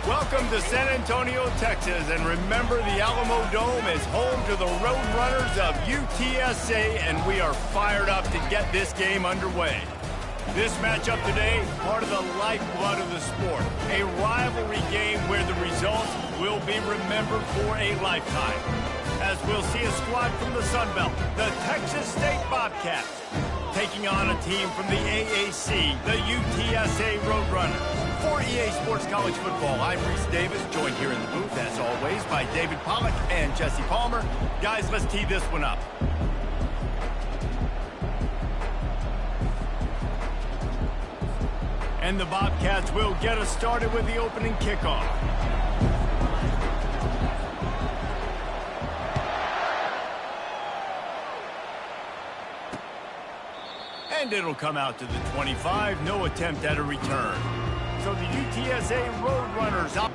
Welcome to San Antonio, Texas, and remember the Alamo Dome is home to the Roadrunners of UTSA, and we are fired up to get this game underway. This matchup today, part of the lifeblood of the sport, a rivalry game where the results will be remembered for a lifetime. As we'll see a squad from the Sun Belt, the Texas State Bobcats, taking on a team from the AAC, the UTSA Roadrunners. For EA Sports College Football, I'm Reese Davis, joined here in the booth, as always, by David Pollack and Jesse Palmer. Guys, let's tee this one up. And the Bobcats will get us started with the opening kickoff. And it'll come out to the 25, no attempt at a return. So the UTSA Roadrunners up.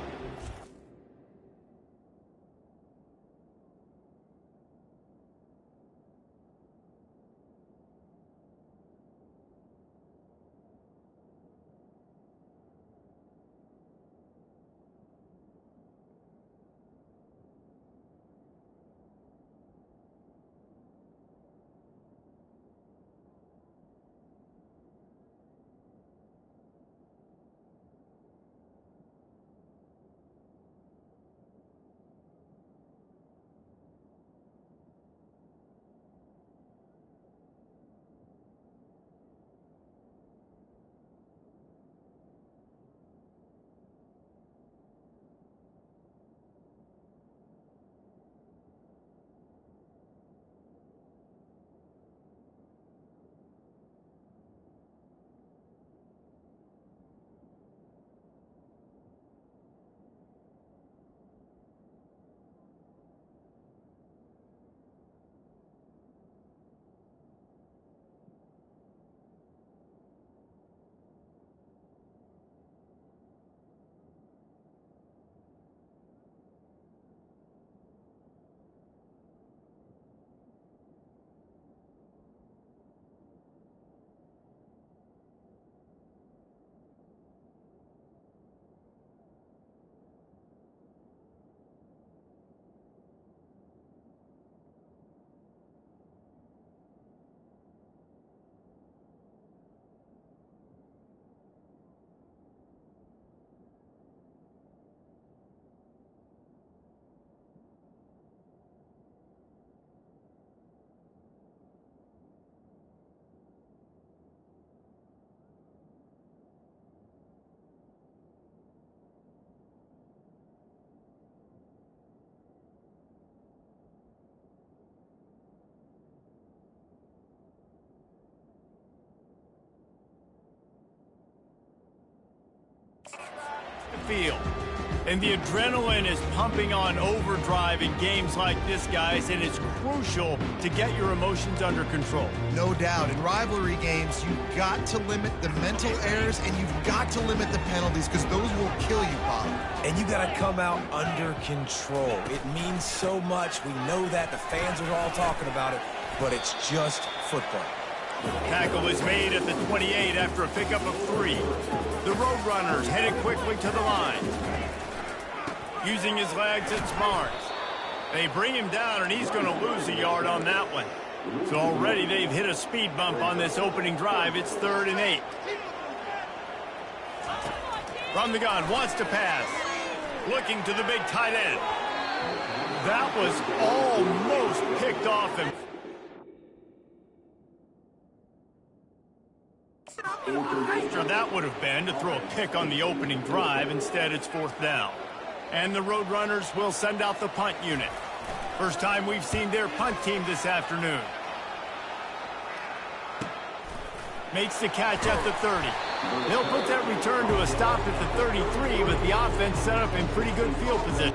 Field. And the adrenaline is pumping on overdrive in games like this, guys, and it's crucial to get your emotions under control. No doubt. In rivalry games, you've got to limit the mental errors and you've got to limit the penalties because those will kill you, Bob. And you got to come out under control. It means so much. We know that. The fans are all talking about it, but it's just football. Tackle is made at the 28 after a pickup of 3. The Roadrunners headed quickly to the line. Using his legs, it's Barnes. They bring him down, and he's going to lose a yard on that one. So already they've hit a speed bump on this opening drive. It's 3rd and 8. From the gun, wants to pass. Looking to the big tight end. That was almost picked off him. After that would have been to throw a pick on the opening drive. Instead, it's 4th down. And the Roadrunners will send out the punt unit. First time we've seen their punt team this afternoon. Makes the catch at the 30. They'll put that return to a stop at the 33, but the offense set up in pretty good field position.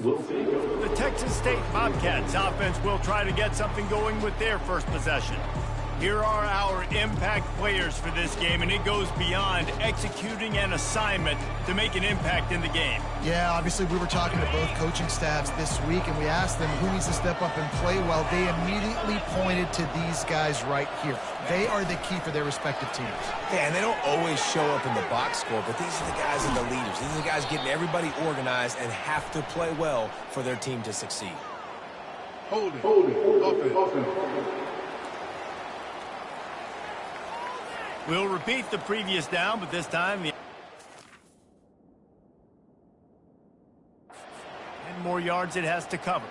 The Texas State Bobcats offense will try to get something going with their first possession. Here are our impact players for this game, and it goes beyond executing an assignment to make an impact in the game. Yeah, obviously we were talking to both coaching staffs this week, and we asked them who needs to step up and play well. They immediately pointed to these guys right here. They are the key for their respective teams. Yeah, and they don't always show up in the box score, but these are the guys and the leaders. These are the guys getting everybody organized and have to play well for their team to succeed. Hold it. Offense. We'll repeat the previous down, but this time 10 more yards it has to cover.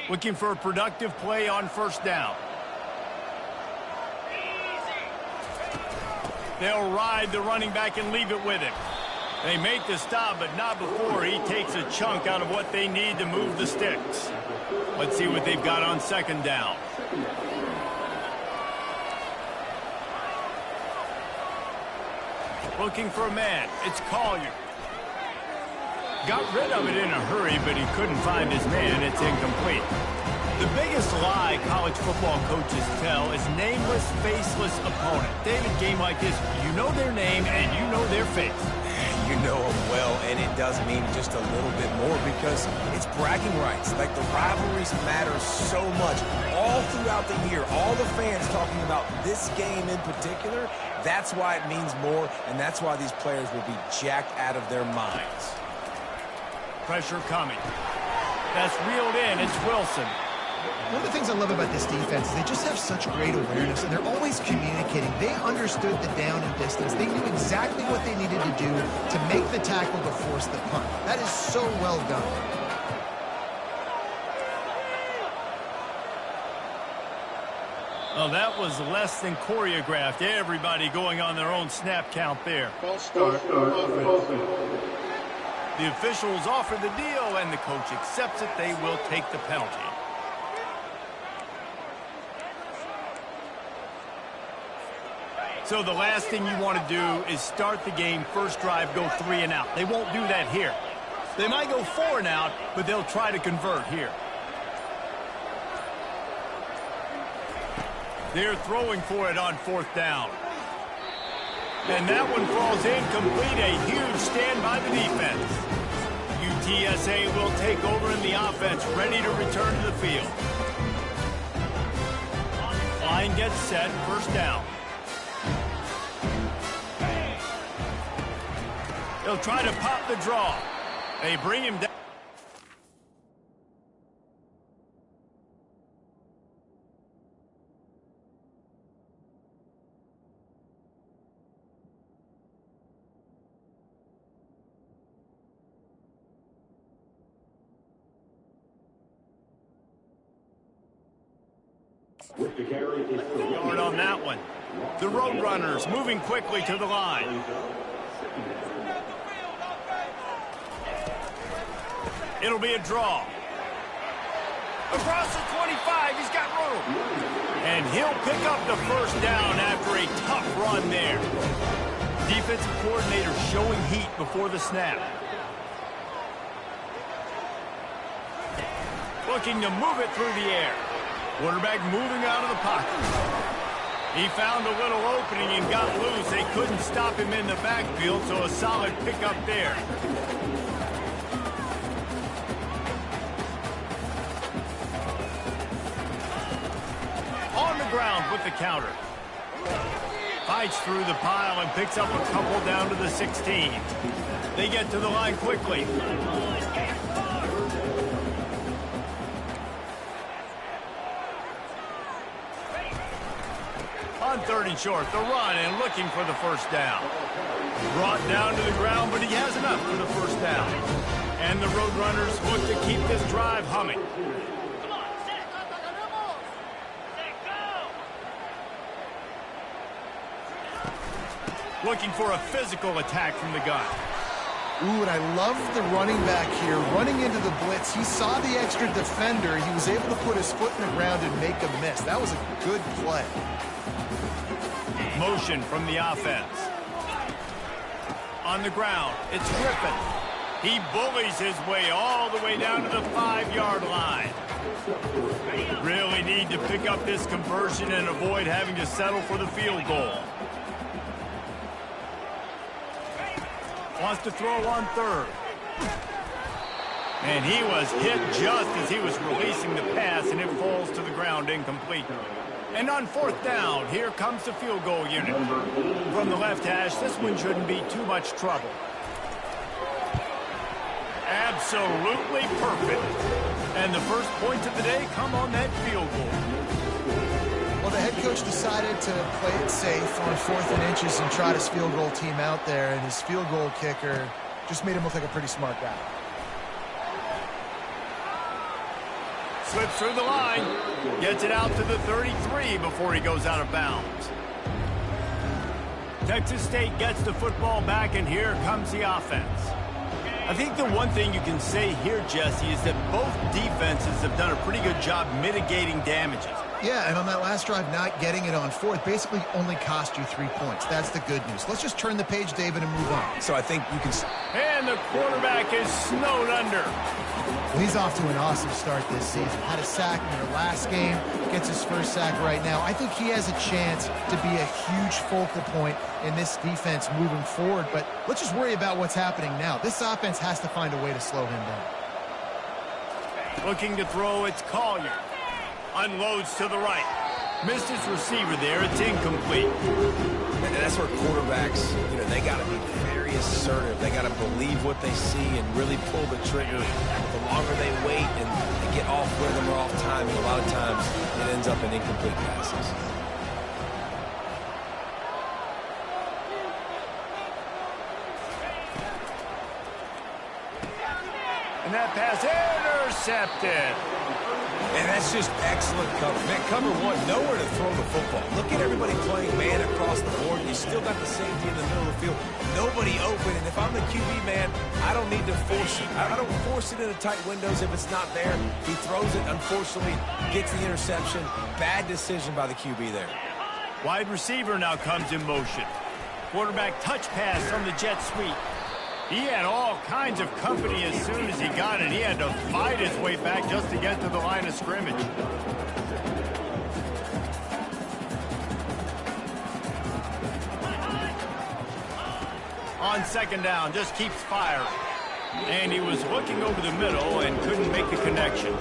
Looking for a productive play on first down. They'll ride the running back and leave it with him. They make the stop, but not before he takes a chunk out of what they need to move the sticks. Let's see what they've got on second down. Looking for a man. It's Collier. Got rid of it in a hurry, but he couldn't find his man. It's incomplete. The biggest lie college football coaches tell is nameless, faceless opponent. David, game like this, you know their name and you know their face. You know them well, and it does mean just a little bit more because it's bragging rights. Like, the rivalries matter so much all throughout the year. All the fans talking about this game in particular, that's why it means more, and that's why these players will be jacked out of their minds. Pressure coming. That's reeled in. It's Wilson. One of the things I love about this defense is they just have such great awareness, and they're always communicating. They understood the down and distance. They knew exactly what they needed to do to make the tackle to force the punt. That is so well done. Oh, that was less than choreographed. Everybody going on their own snap count there. False start. Offense. The officials offer the deal, and the coach accepts it. They will take the penalty. So the last thing you want to do is start the game, first drive, go 3 and out. They won't do that here. They might go 4 and out, but they'll try to convert here. They're throwing for it on fourth down. And that one falls incomplete. A huge stand by the defense. UTSA will take over in the offense, ready to return to the field. Line gets set, first down. They'll try to pop the draw. They bring him down. Yard on that one. The Roadrunners moving quickly to the line. It'll be a draw. Across the 25, he's got room. And he'll pick up the first down after a tough run there. Defensive coordinator showing heat before the snap. Looking to move it through the air. Quarterback moving out of the pocket. He found a little opening and got loose. They couldn't stop him in the backfield, so a solid pickup there. On the ground with the counter. Fights through the pile and picks up a couple down to the 16. They get to the line quickly. On third and short, the run and looking for the first down. Brought down to the ground, but he has enough for the first down. And the Roadrunners look to keep this drive humming. Looking for a physical attack from the gun. Ooh, and I love the running back here. Running into the blitz, he saw the extra defender. He was able to put his foot in the ground and make a miss. That was a good play. Motion from the offense. On the ground, it's Griffin. He bullies his way all the way down to the 5-yard line. Really need to pick up this conversion and avoid having to settle for the field goal. Wants to throw on third. And he was hit just as he was releasing the pass, and it falls to the ground incomplete. And on fourth down, here comes the field goal unit. From the left hash, this one shouldn't be too much trouble. Absolutely perfect. And the first points of the day come on that field goal. Well, the head coach decided to play it safe on 4th and inches and trot his field goal team out there, and his field goal kicker just made him look like a pretty smart guy. slips through the line. Gets it out to the 33 before he goes out of bounds. Texas State gets the football back, and here comes the offense. I think the one thing you can say here, Jesse, is that both defenses have done a pretty good job mitigating damages. Yeah, and on that last drive, not getting it on fourth basically only cost you 3 points. That's the good news. Let's just turn the page, David, and move on. So I think you can... And the quarterback is snowed under. Well, he's off to an awesome start this season. Had a sack in their last game, gets his first sack right now. I think he has a chance to be a huge focal point in this defense moving forward, but let's just worry about what's happening now. This offense has to find a way to slow him down. Looking to throw, it's Collier. Unloads to the right. Missed his receiver there. It's incomplete. And that's where quarterbacks, they got to be very assertive. They got to believe what they see and really pull the trigger. The longer they wait and they get off rhythm or off timing, a lot of times it ends up in incomplete passes. And that pass intercepted. And that's just excellent cover. Man, cover one, nowhere to throw the football. Look at everybody playing man across the board. You still got the safety in the middle of the field. Nobody open. And if I'm the QB, man, I don't need to force it. I don't force it into tight windows if it's not there. He throws it, unfortunately, gets the interception. Bad decision by the QB there. Wide receiver now comes in motion. Quarterback touch pass from the jet sweep. He had all kinds of company as soon as he got it. He had to fight his way back just to get to the line of scrimmage. On second down, just keeps firing. And he was looking over the middle and couldn't make the connection.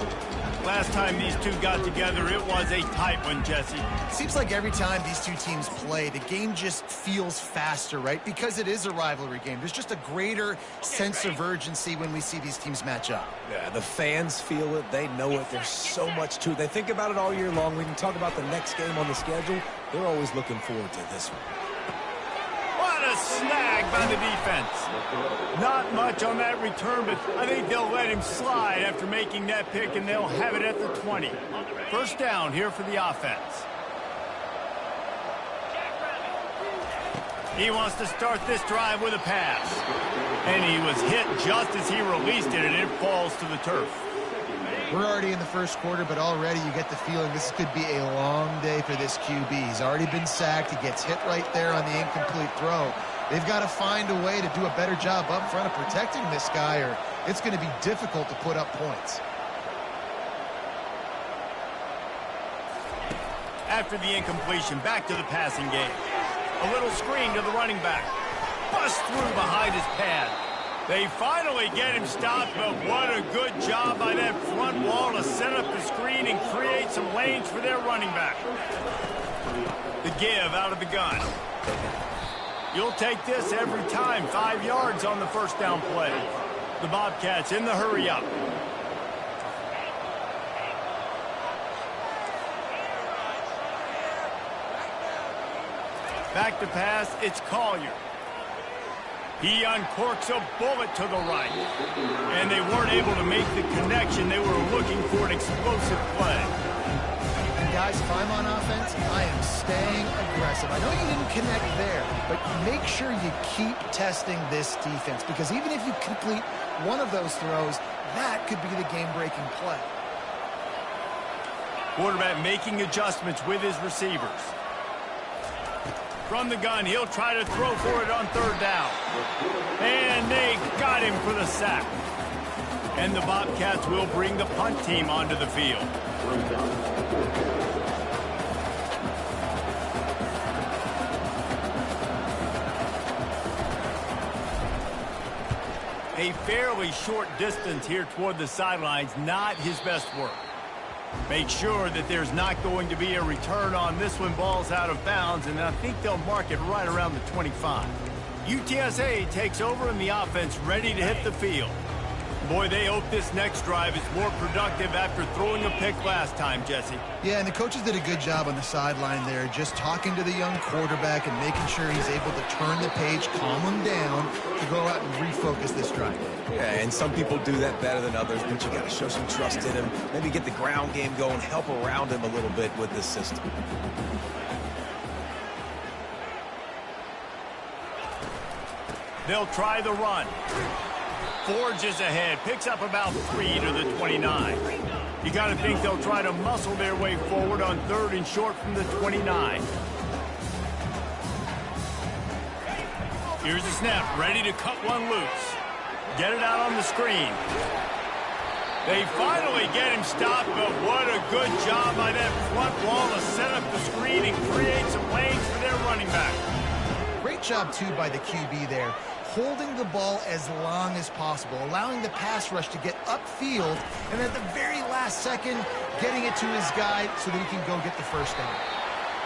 Last time these two got together, it was a tight one, Jesse. Seems like every time these two teams play, the game just feels faster, right? Because it is a rivalry game. There's just a greater sense of urgency when we see these teams match up. Yeah, the fans feel it. They know it. There's so much to it. They think about it all year long. We can talk about the next game on the schedule. They're always looking forward to this one. What a snag by the defense. Not much on that return, but I think they'll let him slide after making that pick, and they'll have it at the 20. First down here for the offense. He wants to start this drive with a pass. And he was hit just as he released it, and it falls to the turf. We're already in the first quarter, but already you get the feeling this could be a long day for this QB. He's already been sacked. He gets hit right there on the incomplete throw. They've got to find a way to do a better job up front of protecting this guy, or it's going to be difficult to put up points. After the incompletion, back to the passing game. A little screen to the running back. Bust through behind his pad. They finally get him stopped, but what a good job by that front wall to set up the screen and create some lanes for their running back. The give out of the gun. You'll take this every time. 5 yards on the first down play. The Bobcats in the hurry up. Back to pass, it's Collier. He uncorks a bullet to the right. And they weren't able to make the connection. They were looking for an explosive play. And guys, if I'm on offense, I am staying aggressive. I know you didn't connect there, but make sure you keep testing this defense, because even if you complete one of those throws, that could be the game-breaking play. Quarterback making adjustments with his receivers. From the gun, he'll try to throw for it on third down. And they got him for the sack. And the Bobcats will bring the punt team onto the field. A fairly short distance here toward the sidelines, not his best work. Make sure that there's not going to be a return on this one. Ball's out of bounds, and I think they'll mark it right around the 25. UTSA takes over, and the offense ready to hit the field. Boy, they hope this next drive is more productive after throwing a pick last time, Jesse. Yeah, and the coaches did a good job on the sideline there, just talking to the young quarterback and making sure he's able to turn the page, calm him down, to go out and refocus this drive. Yeah, and some people do that better than others, but you got to show some trust in him, maybe get the ground game going, help around him a little bit with this system. They'll try the run. Forges ahead, picks up about 3 to the 29. You got to think they'll try to muscle their way forward on 3rd and short from the 29. Here's the snap, ready to cut one loose. Get it out on the screen. They finally get him stopped, but what a good job by that front wall to set up the screen and create some lanes for their running back. Great job, too, by the QB there, holding the ball as long as possible, allowing the pass rush to get upfield, and at the very last second, getting it to his guy so that he can go get the first down.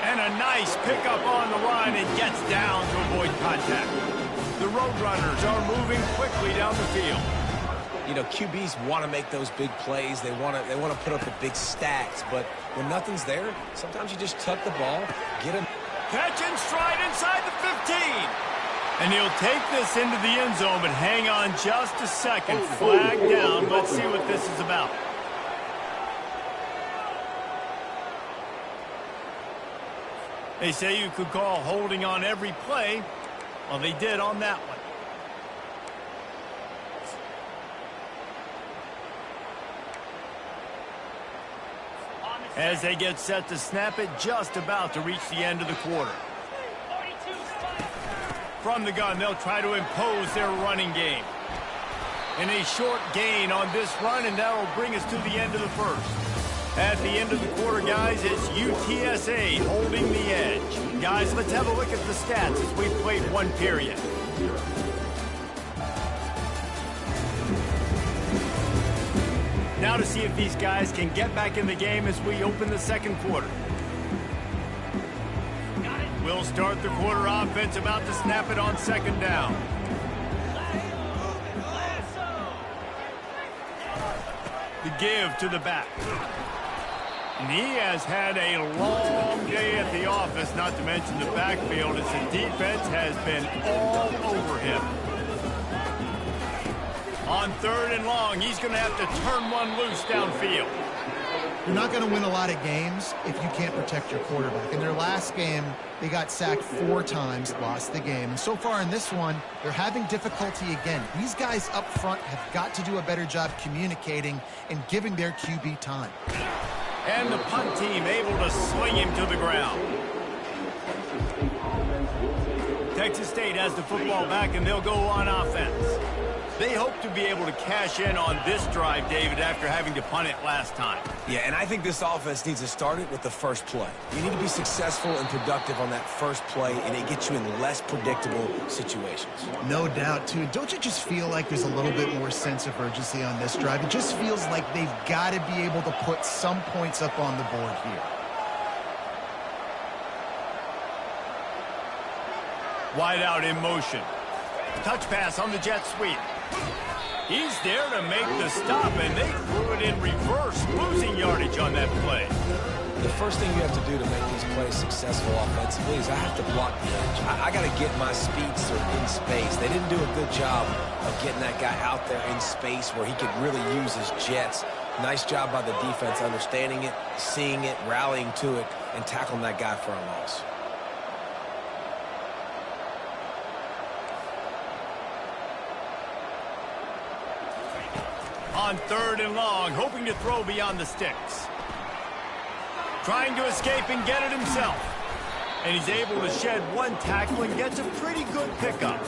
And a nice pickup on the line and gets down to avoid contact. The Roadrunners are moving quickly down the field. You know, QBs want to make those big plays. They want to put up the big stats, but when nothing's there, sometimes you just tuck the ball, get him. Catch and stride inside the 15. And he'll take this into the end zone, but hang on just a second. Flag down. Let's see what this is about. They say you could call holding on every play. Well, they did on that one. As they get set to snap it, just about to reach the end of the quarter. From the gun, they'll try to impose their running game. And a short gain on this run, and that'll bring us to the end of the first. At the end of the quarter, guys, it's UTSA holding the edge. Guys, let's have a look at the stats as we played one period. Now to see if these guys can get back in the game as we open the second quarter. We'll start the quarter offense, about to snap it on 2nd down. The give to the back. And he has had a long day at the office, not to mention the backfield, as the defense has been all over him. On 3rd and long, he's going to have to turn one loose downfield. You're not going to win a lot of games if you can't protect your quarterback. In their last game, they got sacked 4 times, lost the game. And so far in this one, they're having difficulty again. These guys up front have got to do a better job communicating and giving their QB time. And the punt team able to swing him to the ground. Texas State has the football back, and they'll go on offense. They hope to be able to cash in on this drive, David, after having to punt it last time. Yeah, and I think this offense needs to start it with the first play. You need to be successful and productive on that first play, and it gets you in less predictable situations. No doubt, too. Don't you just feel like there's a little bit more sense of urgency on this drive? It just feels like they've got to be able to put some points up on the board here. Wide out in motion. Touch pass on the jet sweep. He's there to make the stop, and they threw it in reverse, losing yardage on that play. The first thing you have to do to make these plays successful offensively is I have to block the edge. I got to get my speedster in space. They didn't do a good job of getting that guy out there in space where he could really use his jets. Nice job by the defense understanding it, seeing it, rallying to it, and tackling that guy for a loss. On 3rd and long, hoping to throw beyond the sticks. Trying to escape and get it himself. And he's able to shed one tackle and gets a pretty good pickup.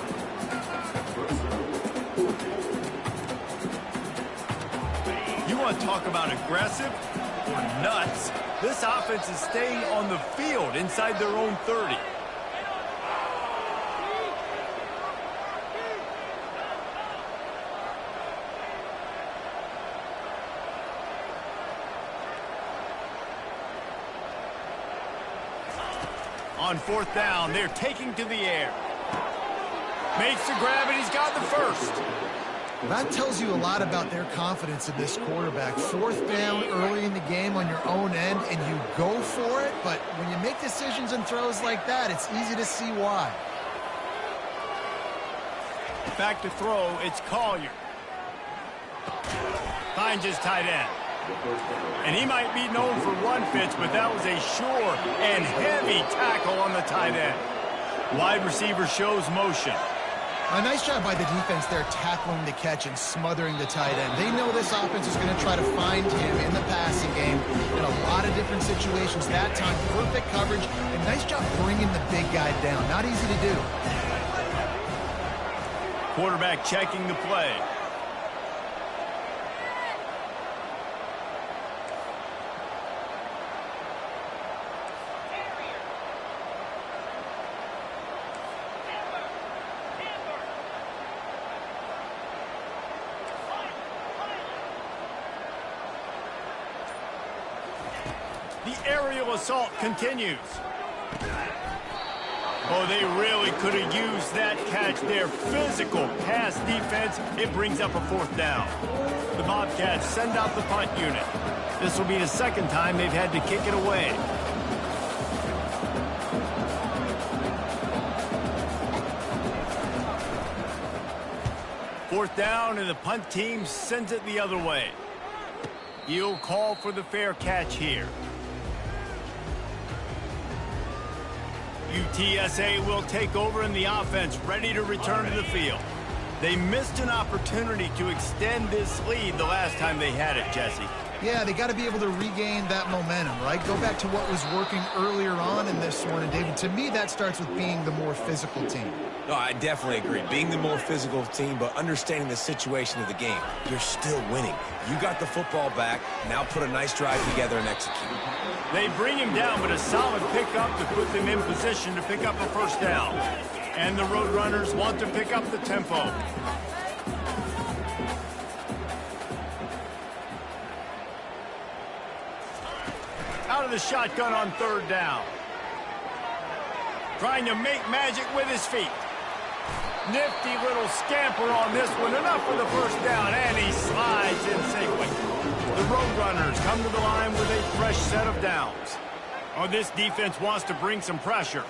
You want to talk about aggressive or nuts? This offense is staying on the field inside their own 30. On 4th down, they're taking to the air. Makes the grab, and he's got the first. That tells you a lot about their confidence in this quarterback. Fourth down early in the game on your own end, and you go for it, but when you make decisions and throws like that, it's easy to see why. Back to throw, it's Collier. Finds his tight end. And he might be known for run fits, but that was a sure and heavy tackle on the tight end. Wide receiver shows motion. A nice job by the defense there tackling the catch and smothering the tight end. They know this offense is going to try to find him in the passing game in a lot of different situations. That time, perfect coverage, and nice job bringing the big guy down. Not easy to do. Quarterback checking the play. The aerial assault continues. Oh, they really could have used that catch there. Physical pass defense. It brings up a fourth down. The Bobcats send out the punt unit. This will be the second time they've had to kick it away. Fourth down, and the punt team sends it the other way. He'll call for the fair catch here. UTSA will take over in the offense, ready to return to the field. They missed an opportunity to extend this lead the last time they had it, Jesse. Yeah, they got to be able to regain that momentum, right? Go back to what was working earlier on in this one. And, David, to me, that starts with being the more physical team. No, I definitely agree. Being the more physical team, but understanding the situation of the game. You're still winning. You got the football back. Now put a nice drive together and execute. They bring him down, but a solid pickup to put them in position to pick up a first down. And the Roadrunners want to pick up the tempo. Out of the shotgun on third down. Trying to make magic with his feet. Nifty little scamper on this one. Enough for the first down, and he slides in safely. The Roadrunners come to the line with a fresh set of downs. Oh, this defense wants to bring some pressure.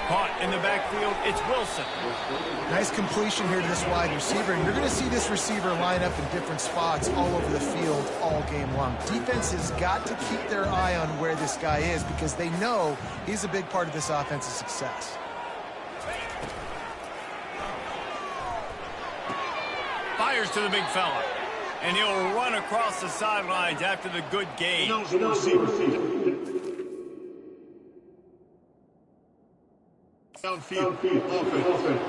Caught in the backfield, it's Wilson. Nice completion here to this wide receiver. And you're going to see this receiver line up in different spots all over the field all game long. Defense has got to keep their eye on where this guy is because they know he's a big part of this offense's success. Fires to the big fella. And he'll run across the sidelines after the good gain. Downfield offense.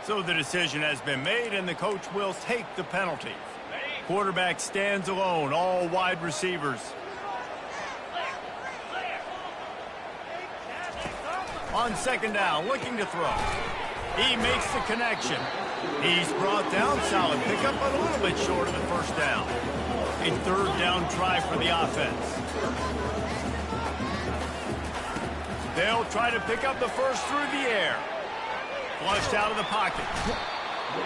So the decision has been made, and the coach will take the penalty. Quarterback stands alone, all wide receivers. On second down, looking to throw. He makes the connection. He's brought down, solid pickup, but a little bit short of the first down. A third down try for the offense. They'll try to pick up the first through the air. Flushed out of the pocket.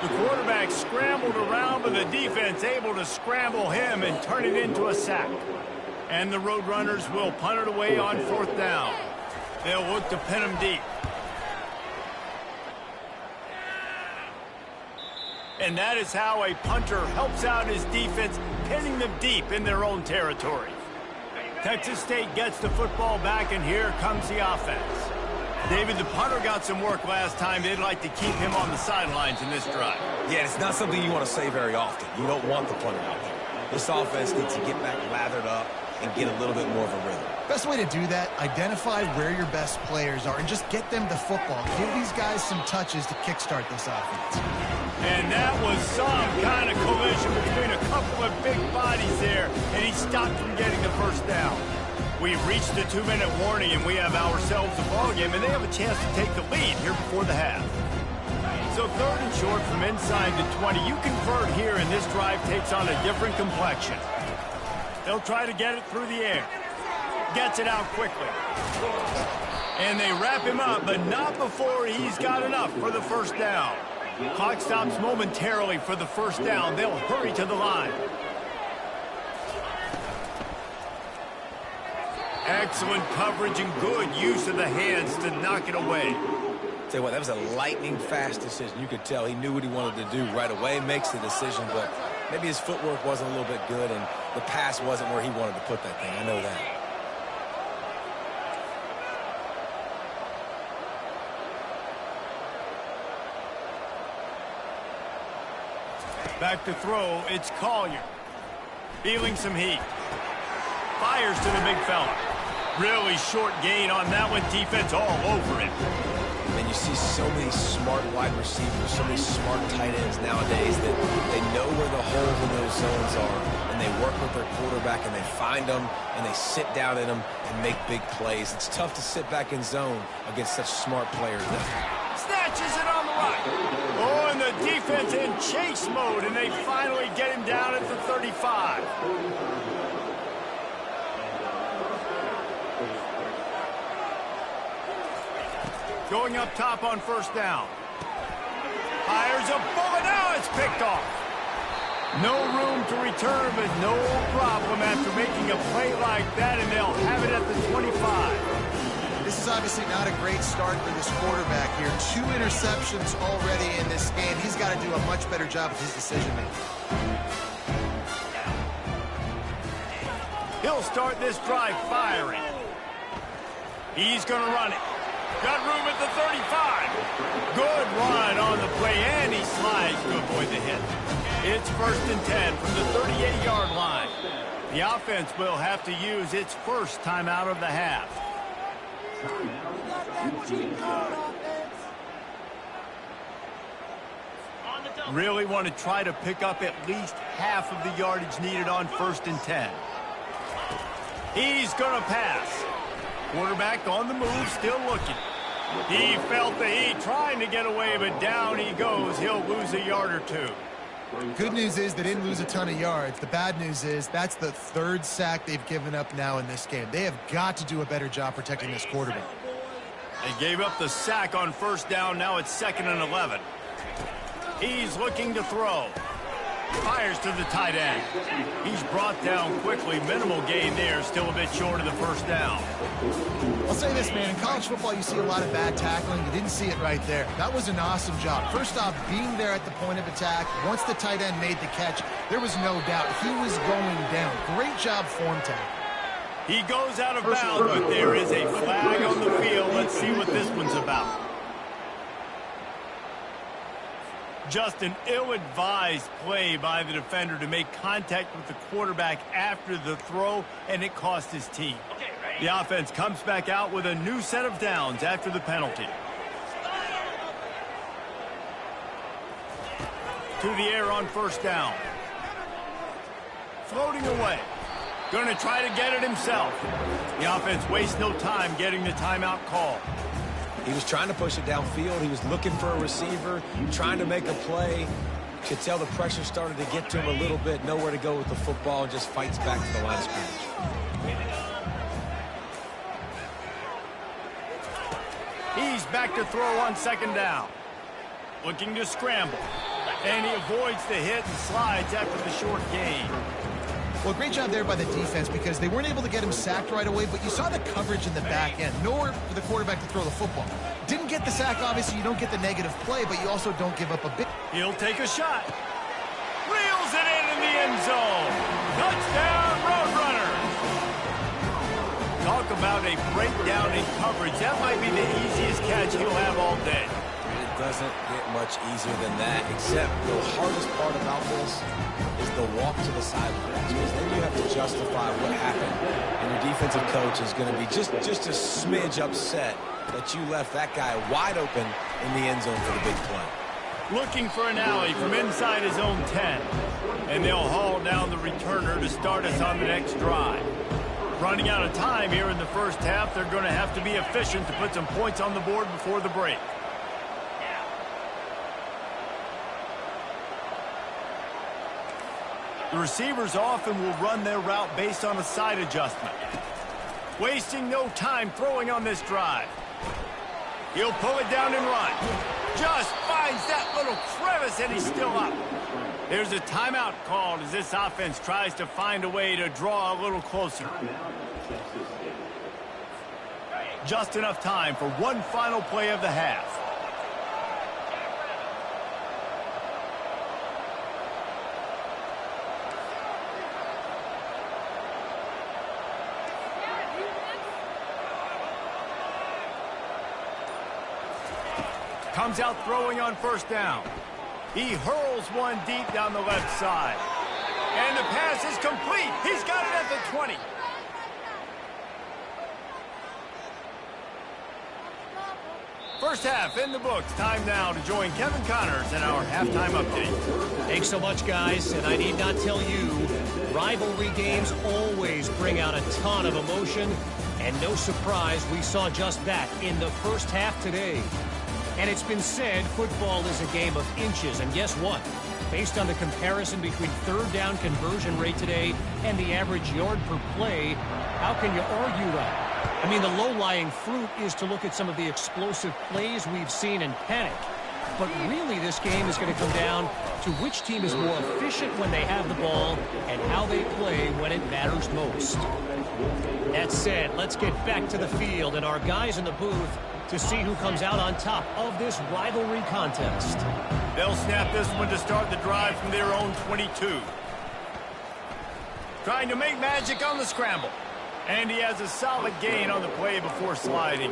The quarterback scrambled around, but the defense able to scramble him and turn it into a sack. And the Roadrunners will punt it away on fourth down. They'll look to pin him deep. And that is how a punter helps out his defense, pinning them deep in their own territory. Texas State gets the football back, and here comes the offense. David, the punter got some work last time. They'd like to keep him on the sidelines in this drive. Yeah, it's not something you want to say very often. You don't want the punter out there. This offense needs to get back lathered up and get a little bit more of a rhythm. Best way to do that, identify where your best players are and just get them the football. Give these guys some touches to kickstart this offense. And that was some kind of collision between a couple of big bodies there, and he stopped from getting the first down. We've reached the 2-minute warning, and we have ourselves a ball game, and they have a chance to take the lead here before the half. So third and short from inside the 20. You convert here, and this drive takes on a different complexion. They'll try to get it through the air. Gets it out quickly. And they wrap him up, but not before he's got enough for the first down. Clock stops momentarily for the first down. They'll hurry to the line. Excellent coverage and good use of the hands to knock it away. Tell you what, that was a lightning-fast decision. You could tell he knew what he wanted to do right away, makes the decision, but maybe his footwork wasn't a little bit good, and the pass wasn't where he wanted to put that thing. I know that. Back to throw, it's Collier. Feeling some heat. Fires to the big fella. Really short gain on that one. Defense all over him. And you see so many smart wide receivers, so many smart tight ends nowadays that they know where the holes in those zones are, and they work with their quarterback, and they find them, and they sit down in them and make big plays. It's tough to sit back in zone against such smart players. Snatches it on the right. Oh, and the defense in chase mode, and they finally get him down at the 35. Going up top on first down. Fires a bullet. Now it's picked off. No room to return, but no problem after making a play like that, and they'll have it at the 25. This is obviously not a great start for this quarterback here. 2 interceptions already in this game. He's got to do a much better job of his decision-making. He'll start this drive firing. He's going to run it. Got room at the 35. Good run on the play, and he slides to avoid the hit. It's 1st and 10 from the 38-yard line. The offense will have to use its first timeout of the half. Really want to try to pick up at least half of the yardage needed on 1st and 10. He's going to pass. Quarterback on the move, still looking. He felt the heat, trying to get away, but down he goes. He'll lose a yard or 2. Good news is they didn't lose a ton of yards. The bad news is that's the 3rd sack they've given up now in this game. They have got to do a better job protecting this quarterback. They gave up the sack on first down. Now it's 2nd and 11. He's looking to throw. Fires to the tight end. He's brought down quickly. Minimal gain there. Still a bit short of the first down. I'll say this, man. In college football, you see a lot of bad tackling. You didn't see it right there. That was an awesome job. First off, being there at the point of attack. Once the tight end made the catch, there was no doubt he was going down. Great job form tackle. He goes out of bounds, but there is a flag on the field. Let's see what this one's about. Just an ill-advised play by the defender to make contact with the quarterback after the throw, and it cost his team. The offense comes back out with a new set of downs after the penalty. To the air on first down. Floating away. Going to try to get it himself. The offense wastes no time getting the timeout call. He was trying to push it downfield. He was looking for a receiver, trying to make a play. Could tell the pressure started to get to him a little bit. Nowhere to go with the football, and just fights back to the line of scrimmage. He's back to throw on 2nd down. Looking to scramble. And he avoids the hit and slides after the short gain. Well, great job there by the defense because they weren't able to get him sacked right away, but you saw the coverage in the back end. Nowhere for the quarterback to throw the football. Didn't get the sack, obviously. You don't get the negative play, but you also don't give up a bit. He'll take a shot. Reels it in the end zone. Touchdown, Roadrunners. Talk about a breakdown in coverage. That might be the easiest catch he'll have all day. It doesn't get much easier than that, except the hardest part about this is the walk to the sidelines, because then you have to justify what happened, and your defensive coach is going to be just a smidge upset that you left that guy wide open in the end zone for the big play. Looking for an alley from inside his own 10, and they'll haul down the returner to start us on the next drive. Running out of time here in the first half, they're going to have to be efficient to put some points on the board before the break. The receivers often will run their route based on a side adjustment. Wasting no time throwing on this drive. He'll pull it down and run. Just finds that little crevice, and he's still up. There's a timeout called as this offense tries to find a way to draw a little closer. Just enough time for one final play of the half. Comes out throwing on first down. He hurls one deep down the left side. And the pass is complete. He's got it at the 20. First half in the books. Time now to join Kevin Connors in our halftime update. Thanks so much, guys. And I need not tell you, rivalry games always bring out a ton of emotion. And no surprise, we saw just that in the first half today. And it's been said football is a game of inches. And guess what? Based on the comparison between third down conversion rate today and the average yard per play, how can you argue that? I mean, the low-lying fruit is to look at some of the explosive plays we've seen in panic. But really, this game is going to come down to which team is more efficient when they have the ball and how they play when it matters most. That said, let's get back to the field and our guys in the booth to see who comes out on top of this rivalry contest. They'll snap this one to start the drive from their own 22. Trying to make magic on the scramble. And he has a solid gain on the play before sliding.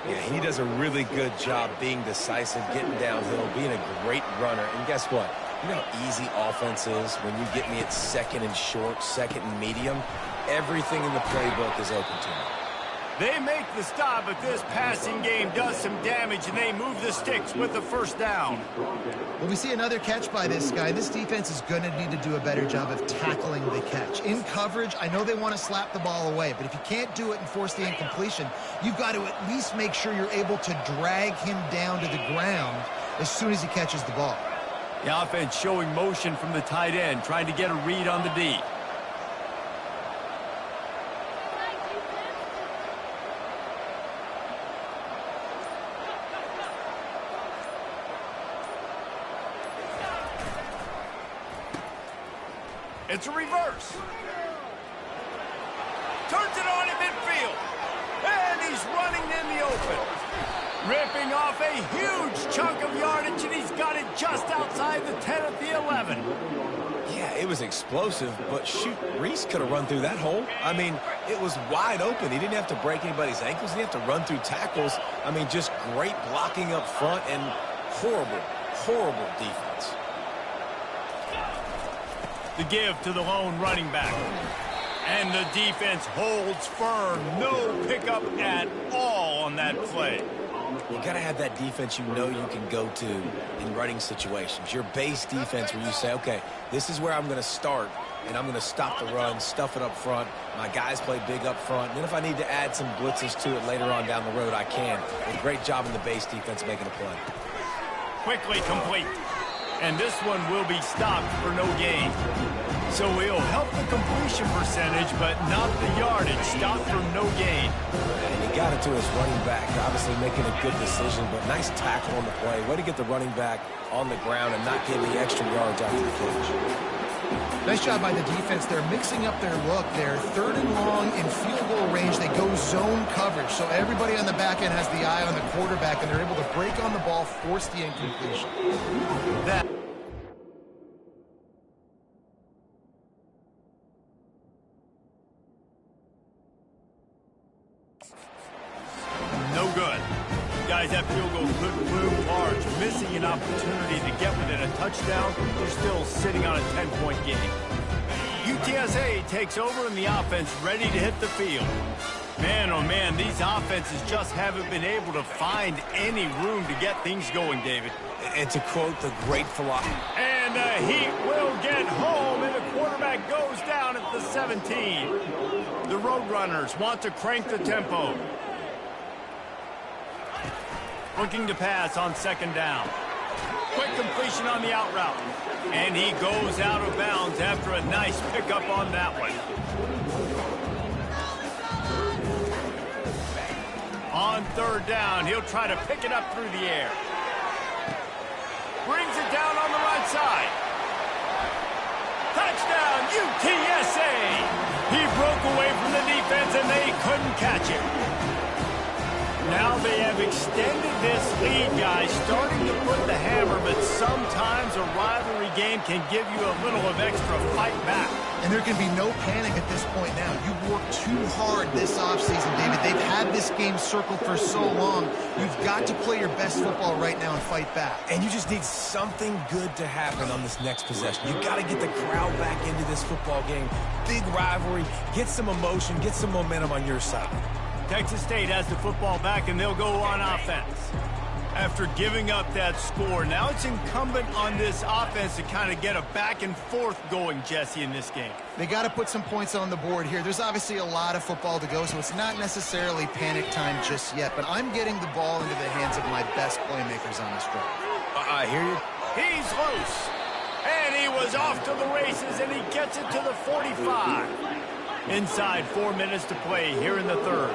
Yeah, he does a really good job being decisive, getting downhill, being a great runner. And guess what? You know how easy offense is when you get me at second and short, second and medium? Everything in the playbook is open to me. They make the stop, but this passing game does some damage, and they move the sticks with the first down. Well, we see another catch by this guy. This defense is going to need to do a better job of tackling the catch. In coverage, I know they want to slap the ball away, but if you can't do it and force the incompletion, you've got to at least make sure you're able to drag him down to the ground as soon as he catches the ball. The offense showing motion from the tight end, trying to get a read on the D. It's a reverse. Turns it on in midfield. And he's running in the open. Ripping off a huge chunk of yardage, and he's got it just outside the 10 at the 11. Yeah, it was explosive, but shoot, Reese could have run through that hole. I mean, it was wide open. He didn't have to break anybody's ankles. He didn't have to run through tackles. I mean, just great blocking up front and horrible, horrible defense. The give to the lone running back. And the defense holds firm. No pickup at all on that play. You got to have that defense you know you can go to in running situations. Your base defense where you say, okay, this is where I'm going to start, and I'm going to stop the run, stuff it up front. My guys play big up front. And then if I need to add some blitzes to it later on down the road, I can. A great job in the base defense making a play. Quickly complete. And this one will be stopped for no gain. So he'll help the completion percentage, but not the yardage. Stopped for no gain. And he got it to his running back, obviously making a good decision, but nice tackle on the play. Way to get the running back on the ground and not give the extra yards after the catch. Nice job by the defense. They're mixing up their look. They're third and long in field goal range. They go zone coverage. So everybody on the back end has the eye on the quarterback, and they're able to break on the ball, force the incompletion. That. No good. Guys, that field goal could loom large. Missing an opportunity to get within a touchdown. They're still sitting on a 10-point game. UTSA takes over and the offense ready to hit the field. Man, oh man, these offenses just haven't been able to find any room to get things going, David. And to quote the great philosopher. And the Heat will get home, and the quarterback goes down at the 17. The Roadrunners want to crank the tempo. Looking to pass on second down. Quick completion on the out route. And he goes out of bounds after a nice pickup on that one. on third down. He'll try to pick it up through the air. Brings it down on the right side. Touchdown, UTSA! He broke away from the defense, and they couldn't catch him. Now they have extended this lead, guys, starting to put the hammer, but sometimes a rivalry game can give you a little of extra fight back. And there can be no panic at this point now. You've worked too hard this offseason, David. They've had this game circled for so long. You've got to play your best football right now and fight back. And you just need something good to happen on this next possession. You got to get the crowd back into this football game. Big rivalry. Get some emotion. Get some momentum on your side. Texas State has the football back, and they'll go on offense. After giving up that score, now it's incumbent on this offense to kind of get a back and forth going, Jesse, in this game. They got to put some points on the board here. There's obviously a lot of football to go, so it's not necessarily panic time just yet, but I'm getting the ball into the hands of my best playmakers on this drive. I hear you. He's loose, and he was off to the races, and he gets it to the 45. Inside 4 minutes to play here in the third.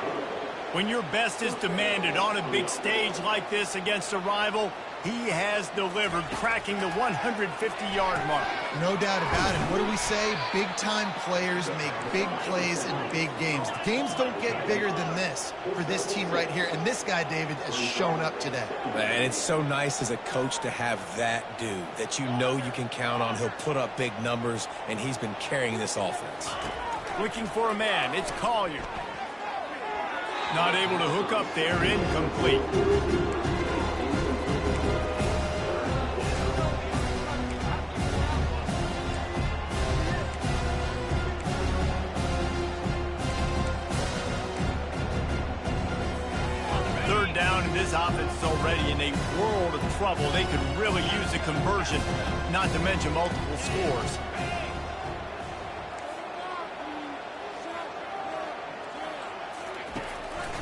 When your best is demanded on a big stage like this against a rival, he has delivered, cracking the 150-yard mark. No doubt about it. What do we say? Big-time players make big plays in big games. The games don't get bigger than this for this team right here, and this guy, David, has shown up today. And it's so nice as a coach to have that dude that you know you can count on. He'll put up big numbers, and he's been carrying this offense. Looking for a man. It's Collier. Not able to hook up there. Incomplete. Third down, and this offense is already in a world of trouble. They could really use a conversion, not to mention multiple scores.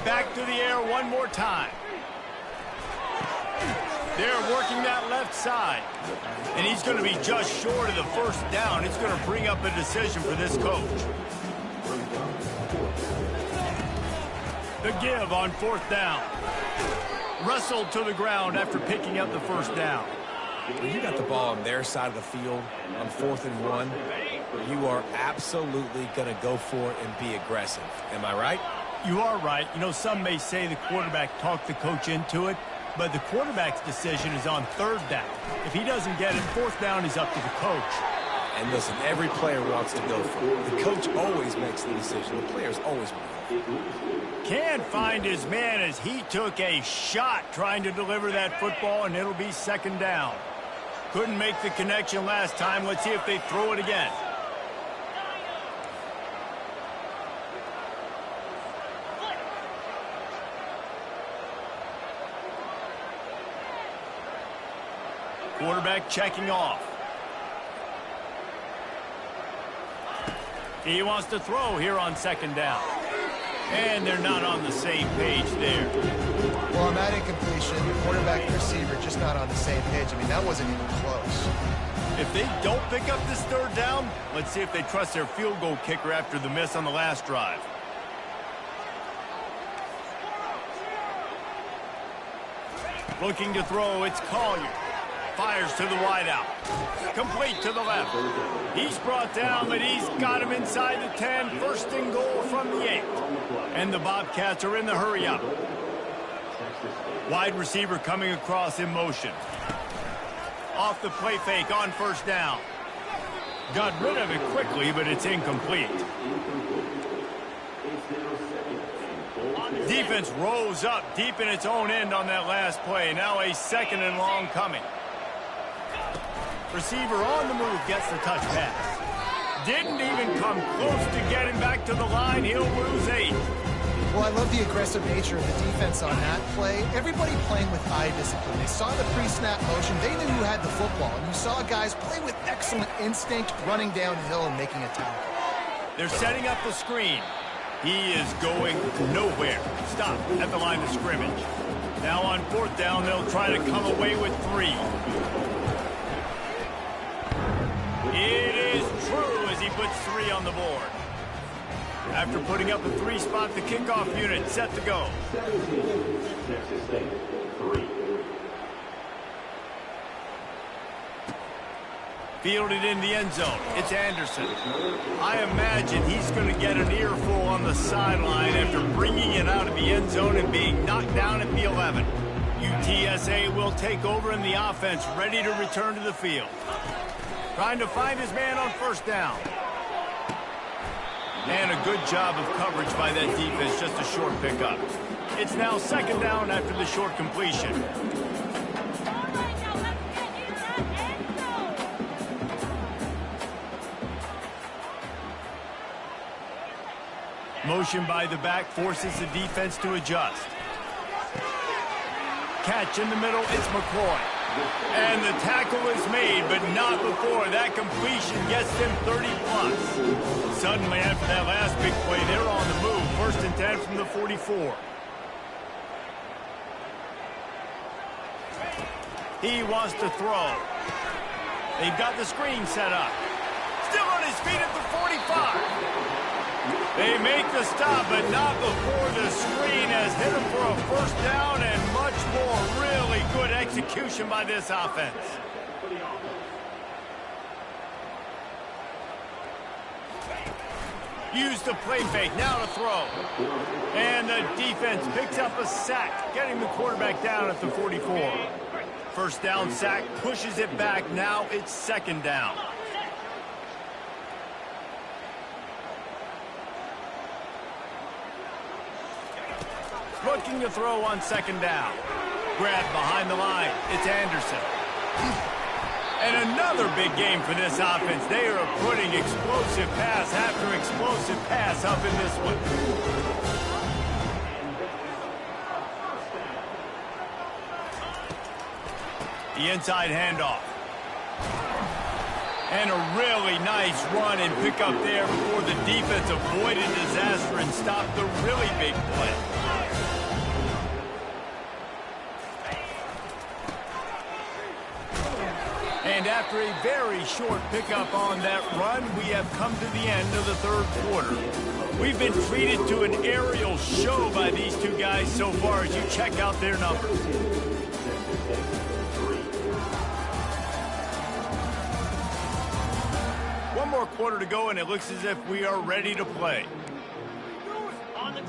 Back to the air one more time. They're working that left side. And he's going to be just short of the first down. It's going to bring up a decision for this coach. The give on fourth down. Wrestled to the ground after picking up the first down. When you got the ball on their side of the field on 4th and 1, you are absolutely going to go for it and be aggressive. Am I right? You are right. You know, some may say the quarterback talked the coach into it, but the quarterback's decision is on third down. If he doesn't get it, fourth down is up to the coach. And listen, every player wants to go for it. The coach always makes the decision. The players always want to go. Can't find his man as he took a shot trying to deliver that football, and it'll be second down. Couldn't make the connection last time. Let's see if they throw it again. Quarterback checking off. He wants to throw here on second down. And they're not on the same page there. Well, on that incompletion, the quarterback and receiver just not on the same page. I mean, that wasn't even close. If they don't pick up this third down, let's see if they trust their field goal kicker after the miss on the last drive. Looking to throw, it's Collier. Fires to the wideout. Complete to the left. He's brought down, but he's got him inside the 10. First and goal from the 8. And the Bobcats are in the hurry-up. Wide receiver coming across in motion. Off the play fake on first down. Got rid of it quickly, but it's incomplete. Defense rose up deep in its own end on that last play. Now a second and long coming. Receiver on the move gets the touch pass. Didn't even come close to getting back to the line. He'll lose 8. Well, I love the aggressive nature of the defense on that play. Everybody playing with eye discipline. They saw the pre-snap motion. They knew who had the football. And you saw guys play with excellent instinct, running downhill and making a tackle. They're setting up the screen. He is going nowhere. Stop at the line of scrimmage. Now on fourth down, they'll try to come away with 3. It is true as he puts 3 on the board. After putting up a 3-spot, the kickoff unit set to go. Texas State, 3. Fielded in the end zone. It's Anderson. I imagine he's going to get an earful on the sideline after bringing it out of the end zone and being knocked down at the 11. UTSA will take over in the offense, ready to return to the field. Trying to find his man on first down. And a good job of coverage by that defense, just a short pickup. It's now second down after the short completion. Motion by the back forces the defense to adjust. Catch in the middle, it's McCoy. And the tackle is made, but not before that completion gets them 30+. Suddenly, after that last big play, they're on the move. 1st and 10 from the 44. He wants to throw. They've got the screen set up. Still on his feet at the 45. They make the stop, but not before the screen has hit him for a first down and much more. Really good execution by this offense. Use the play fake, now to throw. And the defense picks up a sack, getting the quarterback down at the 44. First down sack, pushes it back, now it's second down. Looking to throw on second down. Grab behind the line. It's Anderson. And another big game for this offense. They are putting explosive pass after explosive pass up in this one. The inside handoff. And a really nice run and pick up there before the defense avoided disaster and stopped the really big play. And after a very short pickup on that run, we have come to the end of the third quarter. We've been treated to an aerial show by these two guys so far as you check out their numbers. One more quarter to go, and it looks as if we are ready to play.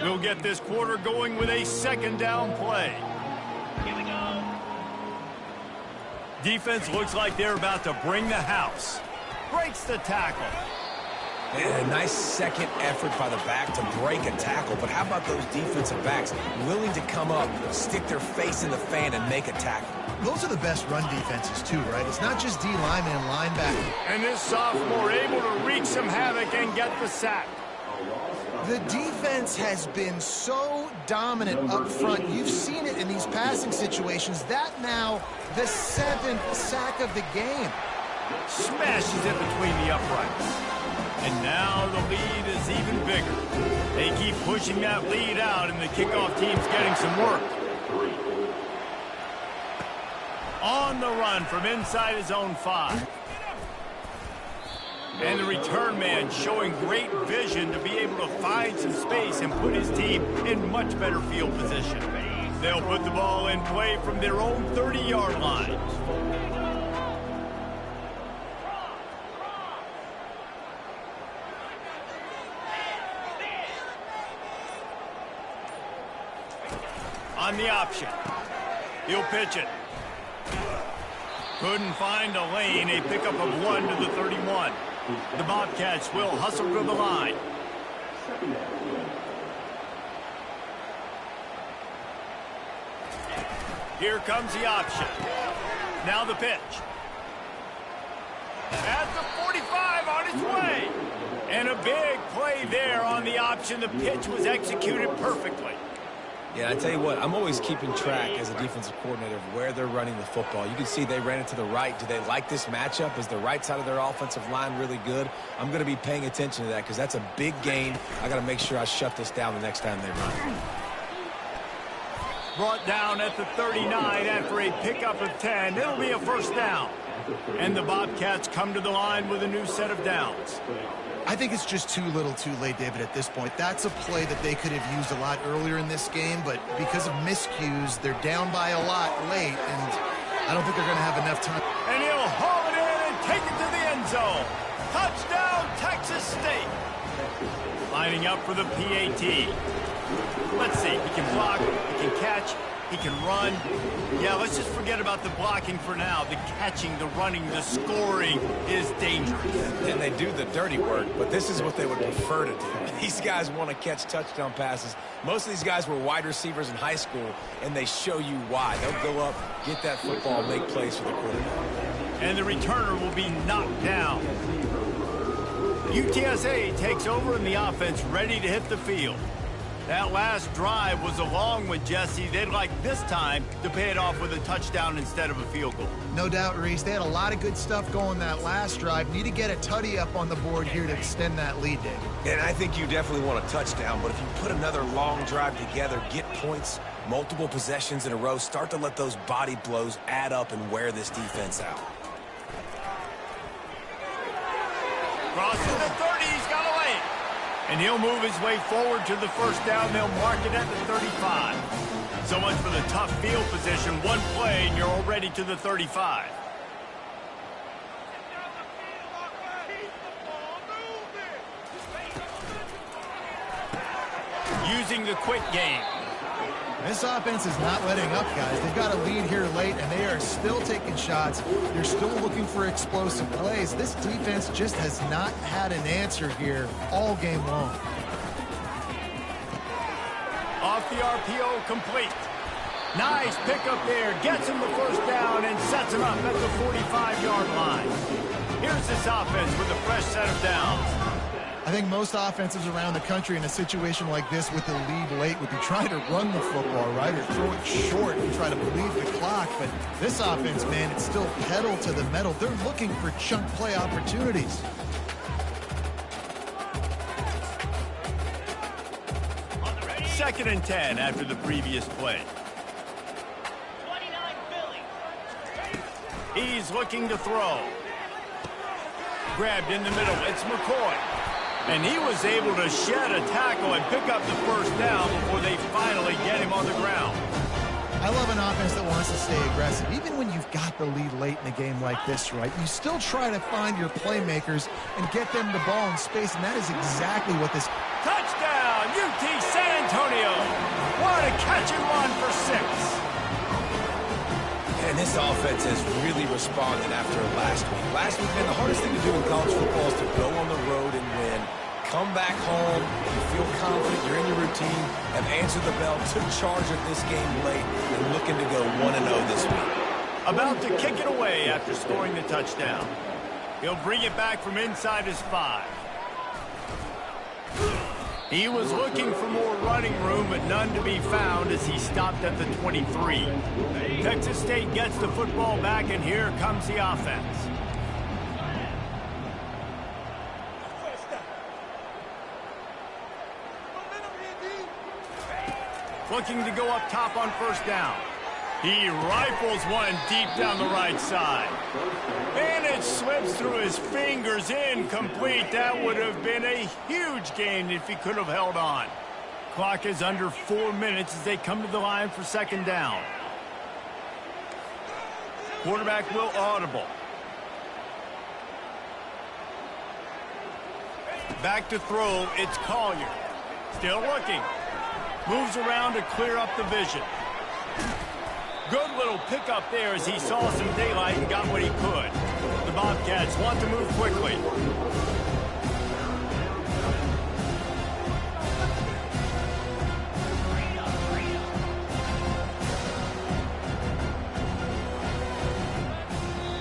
We'll get this quarter going with a second down play. Defense looks like they're about to bring the house. Breaks the tackle. And a nice second effort by the back to break a tackle. But how about those defensive backs willing to come up, stick their face in the fan, and make a tackle? Those are the best run defenses, too, right? It's not just D lineman and linebacker. And this sophomore able to wreak some havoc and get the sack. The defense has been so dominant up front. You've seen it in these passing situations. That now the 7th sack of the game. Smashes it between the uprights. And now the lead is even bigger. They keep pushing that lead out, and the kickoff team's getting some work. On the run from inside his own 5. And the return man showing great vision to be able to find some space and put his team in much better field position. They'll put the ball in play from their own 30-yard line. On the option. He'll pitch it. Couldn't find a lane. A pickup of 1 to the 31. The Bobcats will hustle to the line. Here comes the option. Now the pitch. At the 45 on its way. And a big play there on the option. The pitch was executed perfectly. Yeah, I tell you what, I'm always keeping track as a defensive coordinator of where they're running the football. You can see they ran it to the right. Do they like this matchup? Is the right side of their offensive line really good? I'm going to be paying attention to that because that's a big game. I got to make sure I shut this down the next time they run. Brought down at the 39 after a pickup of 10. It'll be a first down. And the Bobcats come to the line with a new set of downs. I think it's just too little too late, David, at this point. That's a play that they could have used a lot earlier in this game, but because of miscues, they're down by a lot late, and I don't think they're going to have enough time. And he'll haul it in and take it to the end zone. Touchdown, Texas State. Lining up for the PAT. Let's see, he can block, he can catch, he can run. Yeah, let's just forget about the blocking for now. The catching, the running, the scoring is dangerous. And they do the dirty work, but this is what they would prefer to do. These guys want to catch touchdown passes. Most of these guys were wide receivers in high school, and they show you why. They'll go up, get that football, make plays for the quarterback. And the returner will be knocked down. UTSA takes over in the offense, ready to hit the field. That last drive was a long one, Jesse. They'd like this time to pay it off with a touchdown instead of a field goal. No doubt, Reese. They had a lot of good stuff going that last drive. Need to get a tutty up on the board here to extend that lead, David. And I think you definitely want a touchdown, but if you put another long drive together, get points, multiple possessions in a row, start to let those body blows add up and wear this defense out. Crosses the 30, he's got away. And he'll move his way forward to the first down. They'll mark it at the 35. So much for the tough field position. One play, and you're already to the 35. Using the quick game. This offense is not letting up, guys. They've got a lead here late, and they are still taking shots. They're still looking for explosive plays. This defense just has not had an answer here all game long. Off the RPO, complete. Nice pickup there. Gets him the first down and sets him up at the 45-yard line. Here's this offense with a fresh set of downs. I think most offenses around the country in a situation like this with the lead late would be trying to run the football, right, or throw it short and try to bleed the clock. But this offense, man, it's still pedal to the metal. They're looking for chunk play opportunities. Second and 10 after the previous play. He's looking to throw. Grabbed in the middle. It's McCoy. And he was able to shed a tackle and pick up the first down before they finally get him on the ground. I love an offense that wants to stay aggressive. Even when you've got the lead late in a game like this, right, you still try to find your playmakers and get them the ball in space, and that is exactly what this... Touchdown, UT San Antonio. What a catch and run for 6. And this offense has really responded after last week. Last week, man, the hardest thing to do in college football is to go on the road and win. Come back home, you feel confident, you're in your routine, have answered the bell, took charge of this game late, and looking to go 1-0 this week. About to kick it away after scoring the touchdown. He'll bring it back from inside his 5. He was looking for more running room, but none to be found as he stopped at the 23. Texas State gets the football back, and here comes the offense. Looking to go up top on first down. He rifles one deep down the right side. And it slips through his fingers, incomplete. That would have been a huge gain if he could have held on. Clock is under 4 minutes as they come to the line for second down. Quarterback will audible. Back to throw, it's Collier. Still looking. Moves around to clear up the vision. Good little pickup there as he saw some daylight and got what he could. The Bobcats want to move quickly.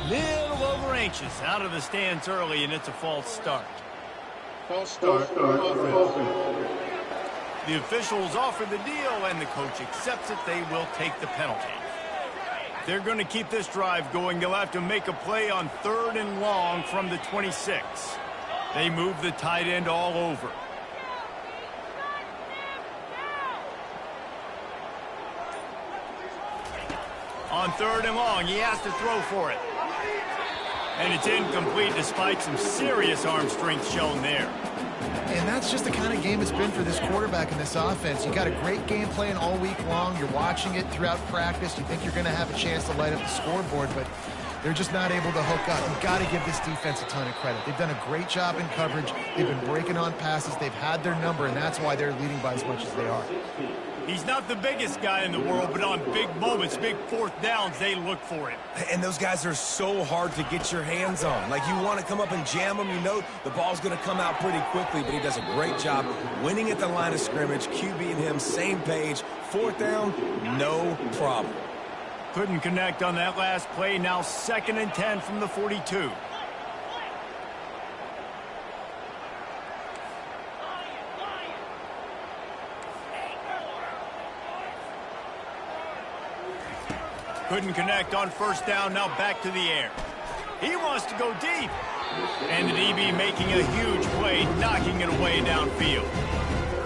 Little over anxious, out of the stands early, and it's a false start. False start. The officials offer the deal, and the coach accepts it. They will take the penalty. They're going to keep this drive going. They'll have to make a play on 3rd and long from the 26. They move the tight end all over. On 3rd and long, he has to throw for it. And it's incomplete despite some serious arm strength shown there. And that's just the kind of game it's been for this quarterback in this offense. You got a great game plan all week long. You're watching it throughout practice. You think you're going to have a chance to light up the scoreboard, but they're just not able to hook up. You've got to give this defense a ton of credit. They've done a great job in coverage. They've been breaking on passes. They've had their number, and that's why they're leading by as much as they are. He's not the biggest guy in the world, but on big moments, big fourth downs, they look for him. And those guys are so hard to get your hands on. Like, you want to come up and jam them, you know the ball's going to come out pretty quickly, but he does a great job winning at the line of scrimmage. QB and him, same page. Fourth down, no problem. Couldn't connect on that last play. Now 2nd and 10 from the 42. Couldn't connect on first down. Now back to the air. He wants to go deep. And the DB making a huge play, knocking it away downfield.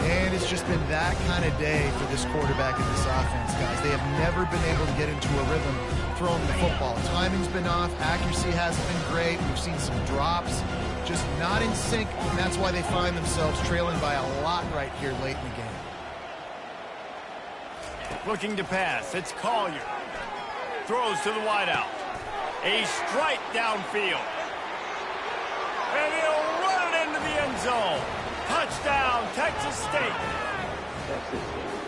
And it's just been that kind of day for this quarterback in this offense, guys. They have never been able to get into a rhythm throwing the football. Timing's been off. Accuracy hasn't been great. We've seen some drops. Just not in sync, and that's why they find themselves trailing by a lot right here late in the game. Looking to pass. It's Collier. Throws to the wideout. A strike downfield. And he'll run it into the end zone. Touchdown, Texas State.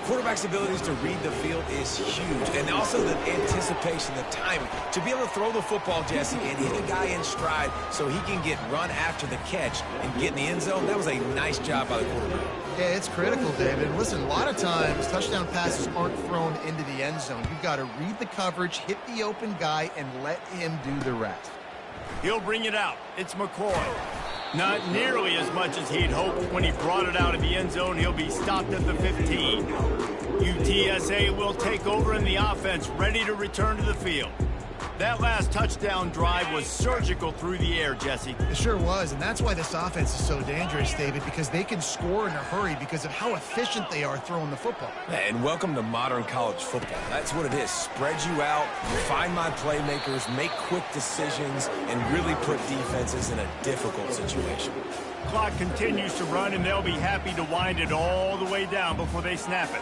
Quarterback's abilities to read the field is huge, and also the anticipation, the timing. To be able to throw the football, Jesse, and hit a guy in stride so he can get run after the catch and get in the end zone, that was a nice job by the quarterback. Yeah, it's critical, David. And listen, a lot of times touchdown passes aren't thrown into the end zone. You've got to read the coverage, hit the open guy, and let him do the rest. He'll bring it out. It's McCoy. Not nearly as much as he'd hoped. When he brought it out of the end zone, he'll be stopped at the 15. UTSA will take over in the offense, ready to return to the field. That last touchdown drive was surgical through the air, Jesse. It sure was, and that's why this offense is so dangerous, David, because they can score in a hurry because of how efficient they are throwing the football. And welcome to modern college football. That's what it is. Spread you out, find my playmakers, make quick decisions, and really put defenses in a difficult situation. Clock continues to run, and they'll be happy to wind it all the way down before they snap it.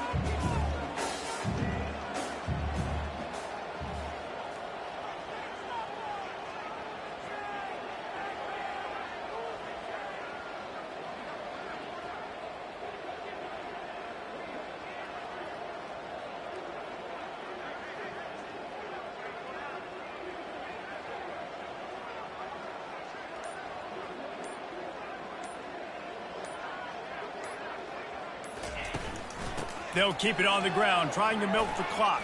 They'll keep it on the ground, trying to milk the clock.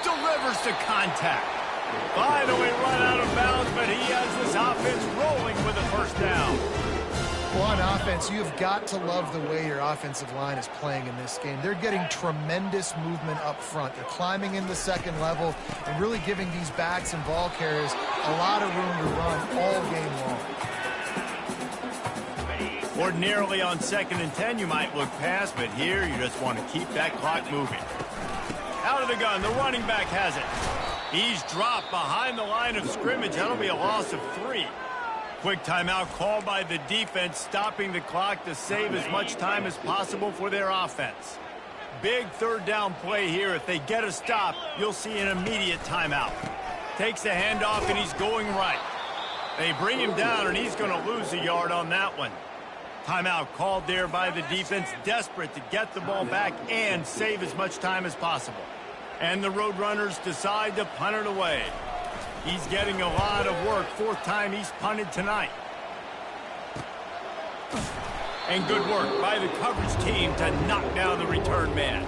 Delivers to contact. Finally run out of bounds, but he has this offense rolling with a first down. Well, on offense, you've got to love the way your offensive line is playing in this game. They're getting tremendous movement up front. They're climbing in the second level and really giving these backs and ball carriers a lot of room to run all game long. Ordinarily on 2nd and 10, you might look past, but here you just want to keep that clock moving. Out of the gun, the running back has it. He's dropped behind the line of scrimmage. That'll be a loss of 3. Quick timeout called by the defense, stopping the clock to save as much time as possible for their offense. Big third down play here. If they get a stop, you'll see an immediate timeout. Takes the handoff, and he's going right. They bring him down, and he's going to lose a yard on that one. Timeout called there by the defense, desperate to get the ball back and save as much time as possible. And the Roadrunners decide to punt it away. He's getting a lot of work. 4th time he's punted tonight. And good work by the coverage team to knock down the return man.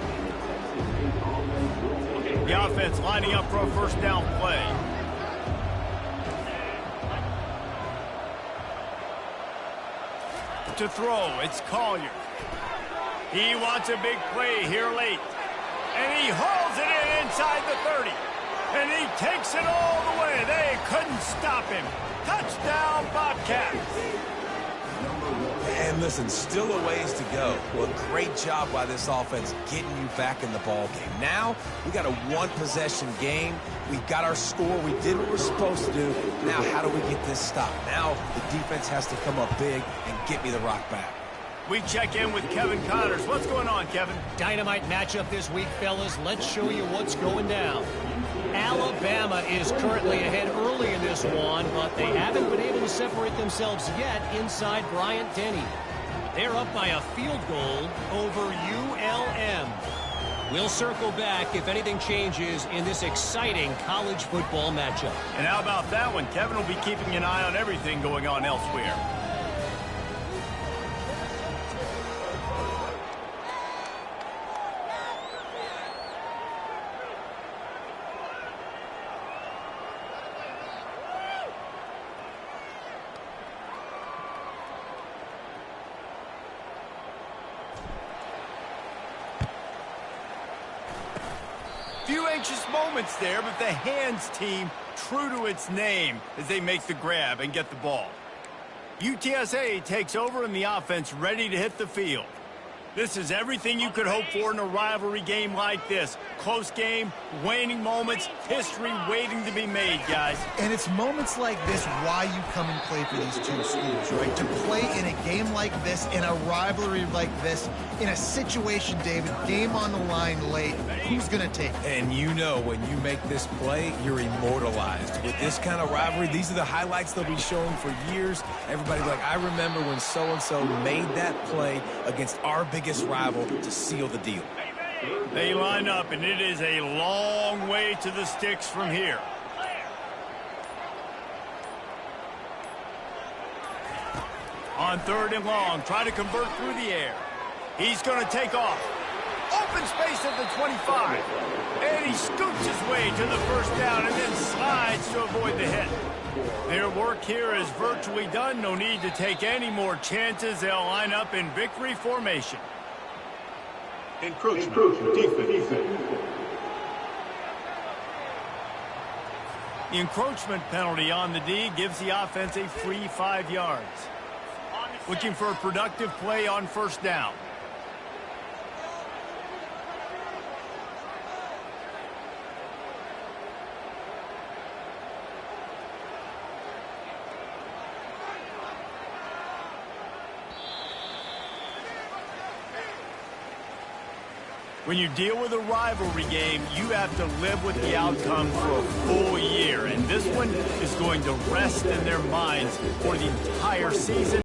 The offense lining up for a first down play. To throw, it's Collier. He wants a big play here late. And he hauls it in inside the 30. And he takes it all the way. They couldn't stop him. Touchdown, Bobcats. And listen, still a ways to go, but great job by this offense getting you back in the ball game. Now, we got a one-possession game. We got our score. We did what we're supposed to do. Now, how do we get this stopped? Now, the defense has to come up big and get me the rock back. We check in with Kevin Connors. What's going on, Kevin? Dynamite matchup this week, fellas. Let's show you what's going down. Alabama is currently ahead early in this one, but they haven't been able to separate themselves yet inside Bryant-Denny. They're up by a field goal over ULM. We'll circle back if anything changes in this exciting college football matchup. And how about that one? Kevin will be keeping an eye on everything going on elsewhere. Few anxious moments there, but the hands team true to its name as they make the grab and get the ball. UTSA takes over and the offense ready to hit the field. This is everything you could hope for in a rivalry game like this. Close game, waning moments, history waiting to be made, guys. And it's moments like this why you come and play for these two schools, right? To play in a game like this, in a rivalry like this, in a situation, David, game on the line late, who's going to take it? And you know when you make this play, you're immortalized. With this kind of rivalry, these are the highlights they'll be showing for years. Everybody like, I remember when so-and-so made that play against our biggest rival to seal the deal. They line up, and it is a long way to the sticks from here. On 3rd and long, try to convert through the air. He's going to take off. Open space at the 25. And he scoots his way to the first down and then slides to avoid the hit. Their work here is virtually done. No need to take any more chances. They'll line up in victory formation. Encroachment. Defense. The encroachment penalty on the D gives the offense a free 5 yards. Looking for a productive play on 1st down. When you deal with a rivalry game, you have to live with the outcome for a full year. And this one is going to rest in their minds for the entire season.